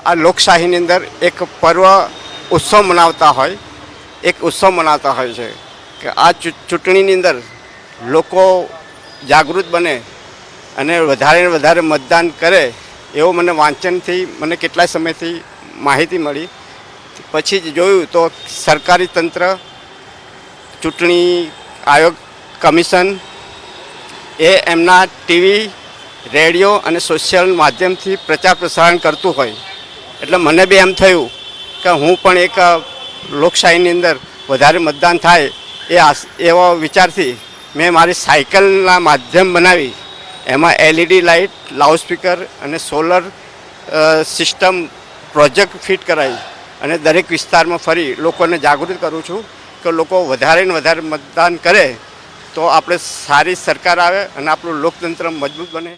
આ લોકશાહીની અંદર એક પર્વ ઉત્સવ મનાવતા હોય છે કે આ ચૂંટણીની અંદર લોકો જાગૃત બને અને વધારે ને વધારે મતદાન કરે એવો મને વાંચનથી મને કેટલાય સમયથી માહિતી મળી. પછી જ જોયું તો સરકારી તંત્ર, ચૂંટણી આયોગ, કમિશન એ એમના ટીવી, રેડિયો અને સોશિયલ માધ્યમથી પ્રચાર પ્રસારણ કરતું હોય એટલે મને બી એમ થયું કે હું પણ એક લોકશાહીની અંદર વધારે મતદાન થાય એવા વિચારથી મેં મારી સાયકલના માધ્યમ બનાવી એમાં LED લાઇટ, લાઉડસ્પીકર અને સોલર સિસ્ટમ પ્રોજેક્ટ ફિટ કરાવી અને દરેક વિસ્તારમાં ફરી લોકોને જાગૃત કરું છું કે લોકો વધારે ને વધારે મતદાન કરે તો આપણે સારી સરકાર આવે અને આપણું લોકતંત્ર મજબૂત બને.